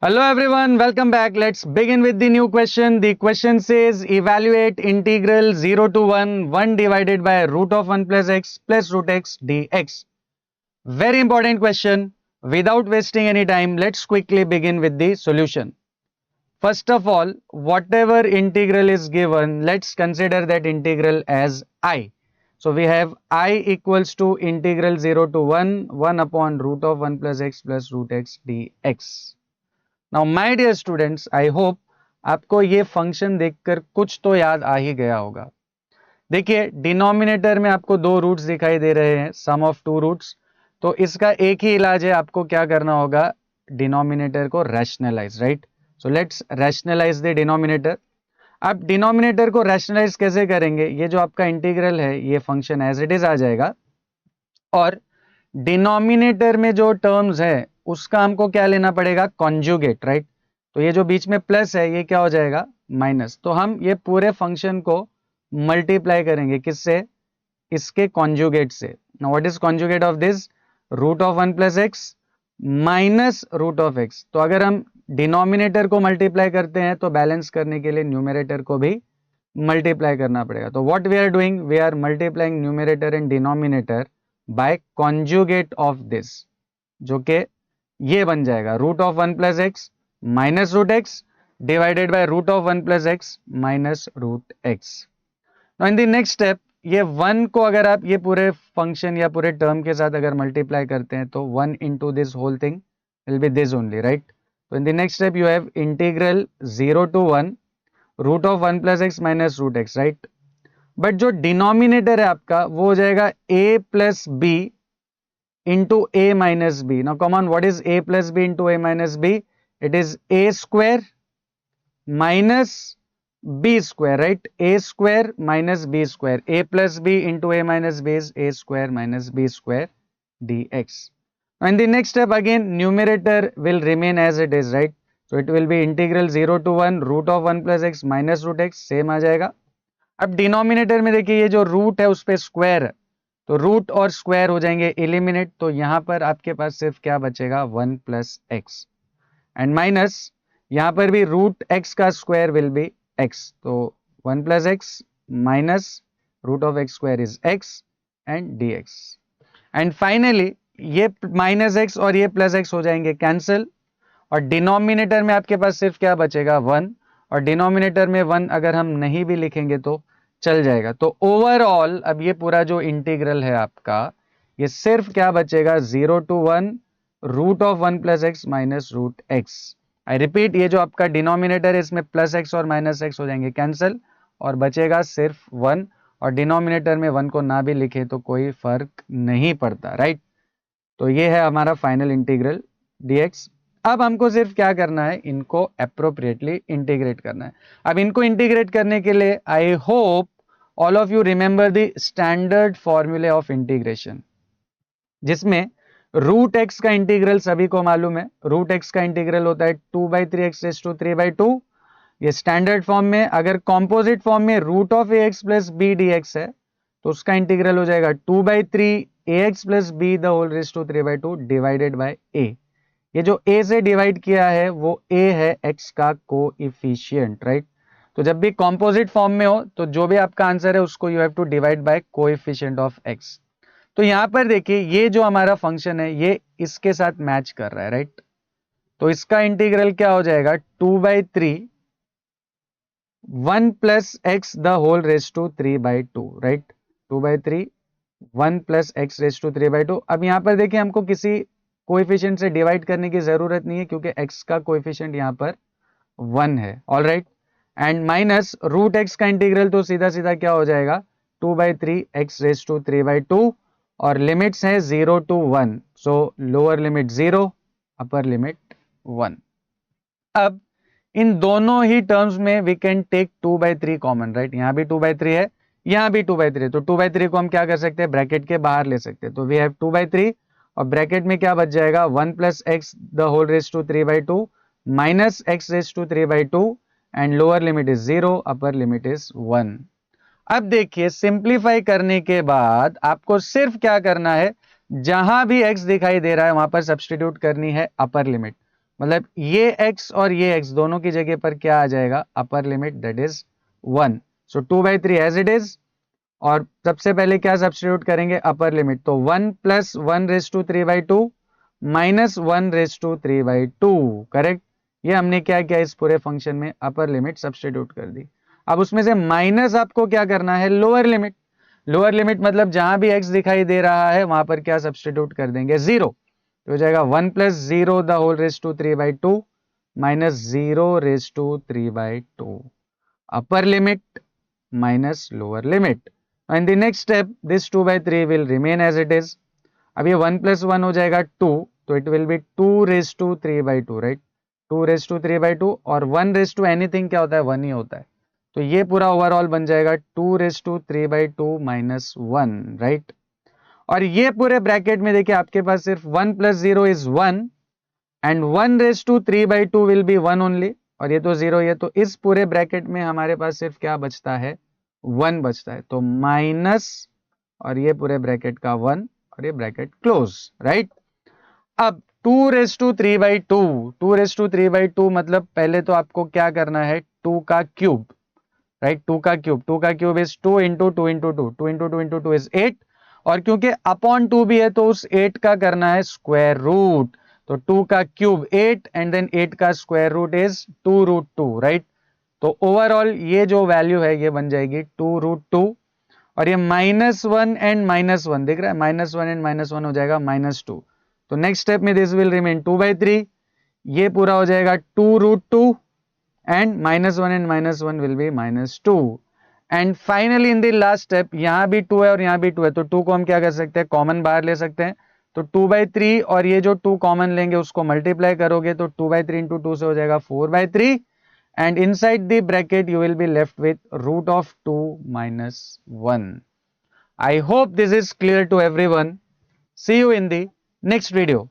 Hello everyone, welcome back. Let's begin with the new question. The question says evaluate integral 0 to 1 divided by root of 1 plus root x dx. Very important question. Without wasting any time, let's quickly begin with the solution. First of all, whatever integral is given, let's consider that integral as I. So we have I equals to integral 0 to 1 upon root of 1 plus root x dx. Now my dear students, I hope आपको ये function देखकर कुछ तो याद आ ही गया होगा। देखिए, denominator में आपको दो रूट्स दिखाई दे रहे हैं, सम ऑफ टू रूट्स। तो इसका एक ही इलाज है, आपको क्या करना होगा, डिनोमिनेटर को rationalise, right. So let's rationalise the denominator. आप डिनोमिनेटर को रैशनलाइज कैसे करेंगे, ये जो आपका इंटीग्रल है ये फंक्शन एज इट इज आ जाएगा, और डिनोमिनेटर में जो टर्म्स है उसका हमको क्या लेना पड़ेगा, कॉन्जुगेट, राइट। तो ये जो बीच में प्लस है ये क्या हो जाएगा, माइनस। तो हम ये पूरे फंक्शन को मल्टीप्लाई करेंगे किससे, इसके कॉन्जुगेट से। Now what is conjugate of this, root of 1 plus x minus root of x. तो अगर हम डिनोमिनेटर को मल्टीप्लाई करते हैं तो बैलेंस करने के लिए न्यूमरेटर को भी मल्टीप्लाई करना पड़ेगा। तो what we are doing, we are multiplying numerator and denominator by conjugate of this, जो कि ये बन जाएगा root of 1 plus x minus root x divided by root of 1 plus x minus root x. In the next step, ये 1 को अगर आप ये पूरे फंक्शन या पूरे टर्म के साथ अगर मल्टीप्लाई करते हैं तो 1 into this whole thing will be this only, right. तो in the next step you have integral 0 to 1 root of 1 plus x minus root x, right. But जो डिनोमिनेटर है आपका वो हो जाएगा a plus b into a minus b. Now come on, what is a plus b into a minus b? It is a square minus b square, right? A square minus b square. A plus b into a minus b is a square minus b square dx. Now in the next step again numerator will remain as it is, right? So it will be integral 0 to 1 root of 1 plus x minus root x, same आ जाएगा। अब denominator में देखिए ये जो root है उस पे square है, तो रूट और स्क्वायर हो जाएंगे एलिमिनेट। तो यहां पर आपके पास सिर्फ क्या बचेगा, 1 प्लस एक्स एंड माइनस यहां पर भी रूट एक्स का स्क्वायर विल बी एक्स। तो 1 plus x minus root of x square is x and d x. And finally ये माइनस एक्स और ये प्लस एक्स हो जाएंगे कैंसिल, और डिनोमिनेटर में आपके पास सिर्फ क्या बचेगा, 1। और डिनोमिनेटर में 1 अगर हम नहीं भी लिखेंगे तो चल जाएगा। तो ओवरऑल अब ये पूरा जो इंटीग्रल है आपका, ये सिर्फ क्या बचेगा, 0 to 1 root of 1 plus x minus root x. I repeat, ये जो आपका डिनोमिनेटर है इसमें प्लस एक्स और माइनस एक्स हो जाएंगे कैंसिल, और बचेगा सिर्फ 1। और डिनोमिनेटर में 1 को ना भी लिखे तो कोई फर्क नहीं पड़ता, राइट। तो ये है हमारा फाइनल इंटीग्रल dx। अब हमको सिर्फ क्या करना है, इनको अप्रोप्रिएटली इंटीग्रेट करना है। अब इनको इंटीग्रेट करने के लिए I hope all of you remember the standard फॉर्मूले ऑफ इंटीग्रेशन, जिसमें रूट एक्स का इंटीग्रल सभी को मालूम है। रूट एक्स का इंटीग्रल होता है 2/3 एक्स रेज टू 3/2। ये स्टैंडर्ड फॉर्म में। अगर कॉम्पोजिट फॉर्म में root of a x plus b d x है तो उसका इंटीग्रल हो जाएगा 2/3 a x plus b the whole raise to 3/2 divided by a. ये जो a से डिवाइड किया है वो a है x का कोएफिशिएंट, राइट। तो जब भी कॉम्पोजिट फॉर्म में हो तो जो भी आपका आंसर है उसको you have to divide by coefficient of x। तो यहां पर देखिए ये जो हमारा फंक्शन है ये इसके साथ मैच कर रहा है, राइट। तो इसका इंटीग्रल क्या हो जाएगा, 2/3 1 plus x the whole raise to 3/2, right. 2/3 1 plus x raise to 3/2। अब यहां पर देखिए हमको किसी कोएफिशिएंट से डिवाइड करने की जरूरत नहीं है क्योंकि x का कोएफिशिएंट यहां पर 1 है, all right. And minus root x का इंटीग्रल तो सीधा सीधा क्या हो जाएगा, 2/3 एक्स रेज टू 3/2, और लिमिट्स है 0 to 1। So lower limit 0, upper limit 1। अब इन दोनों ही टर्म्स में we can take 2/3 common, right. यहां भी 2/3 है, यहां भी 2/3, तो 2/3 को हम क्या कर सकते हैं, ब्रैकेट के बाहर ले सकते हैं। तो वी हैव 2/3 और ब्रैकेट में क्या बच जाएगा, 1 plus x the whole raise to 3/2 minus x raise to 3/2 and lower limit is 0, upper limit is 1। अब देखिए सिंप्लीफाई करने के बाद आपको सिर्फ क्या करना है, जहां भी x दिखाई दे रहा है वहां पर सब्सटीट्यूट करनी है अपर लिमिट। मतलब ये x और ये x दोनों की जगह पर क्या आ जाएगा, upper limit that is 1. So 2/3 as it is, और सबसे पहले क्या सब्स्टिट्यूट करेंगे, अपर लिमिट, तो 1 प्लस 1/3/2 माइनस 1/3/2, करेक्ट. ये हमने क्या किया, इस पूरे फंक्शन में अपर लिमिट सब्स्टिट्यूट कर दी. अब उसमें से माइनस आपको क्या करना है, लोअर लिमिट. लोअर लिमिट मतलब जहां भी x दिखाई दे रहा है वहां पर क्या सब्स्टिट्यूट कर देंगे, 0. तो हो जाएगा 1 plus 0 the whole raise to 3/2 minus 0/3/2, upper limit minus lower limit. And the next step, this 2/3 will remain as it is. अब ये 1 plus 1 हो जाएगा 2, तो it will be 2/3/2, right? 2/3/2 और 1 anything क्या होता है, 1 ही होता है. तो ये पूरा ओवरऑल बन जाएगा 2/3/2 minus 1, right? और ये पूरे ब्रैकेट में देखिए आपके पास सिर्फ 1 plus 0 is 1 and 1/3/2 will be 1 only, और ये तो 0 है, तो इस पूरे ब्रैकेट में हमारे पास सिर्फ क्या बचता है, 1 बचता है. तो माइनस, और ये पूरे ब्रैकेट का 1, और ये ब्रैकेट क्लोज, राइट. अब 2/3/2, 2/3/2 मतलब पहले तो आपको क्या करना है, 2 का क्यूब, राइट. 2 का क्यूब, 2 का cube is 2 into 2 into 2, 2 into 2 into 2 is 8, और क्योंकि अपॉन 2 भी है तो उस 8 का करना है स्क्वायर रूट. तो 2 का क्यूब 8 एंड देन 8 का स्क्वायर रूट इज 2√2, राइट. तो ओवरऑल ये जो वैल्यू है ये बन जाएगी 2√2, और ये -1 एंड -1 दिख रहा है, -1 एंड -1 हो जाएगा -2. तो नेक्स्ट स्टेप में दिस विल रिमेन 2/3, ये पूरा हो जाएगा 2√2 and -1 and -1 will be -2. And finally in the last step, यहां भी 2 है और यहां भी 2 है, तो 2 को हम क्या कर सकते हैं, कॉमन बाहर ले सकते हैं. तो 2/3 और ये जो 2 कॉमन लेंगे उसको मल्टीप्लाई करोगे तो 2/3 इंटू 2 से हो जाएगा 4/3, and inside the bracket you will be left with √2 minus 1. I hope this is clear to everyone. See you in the next video.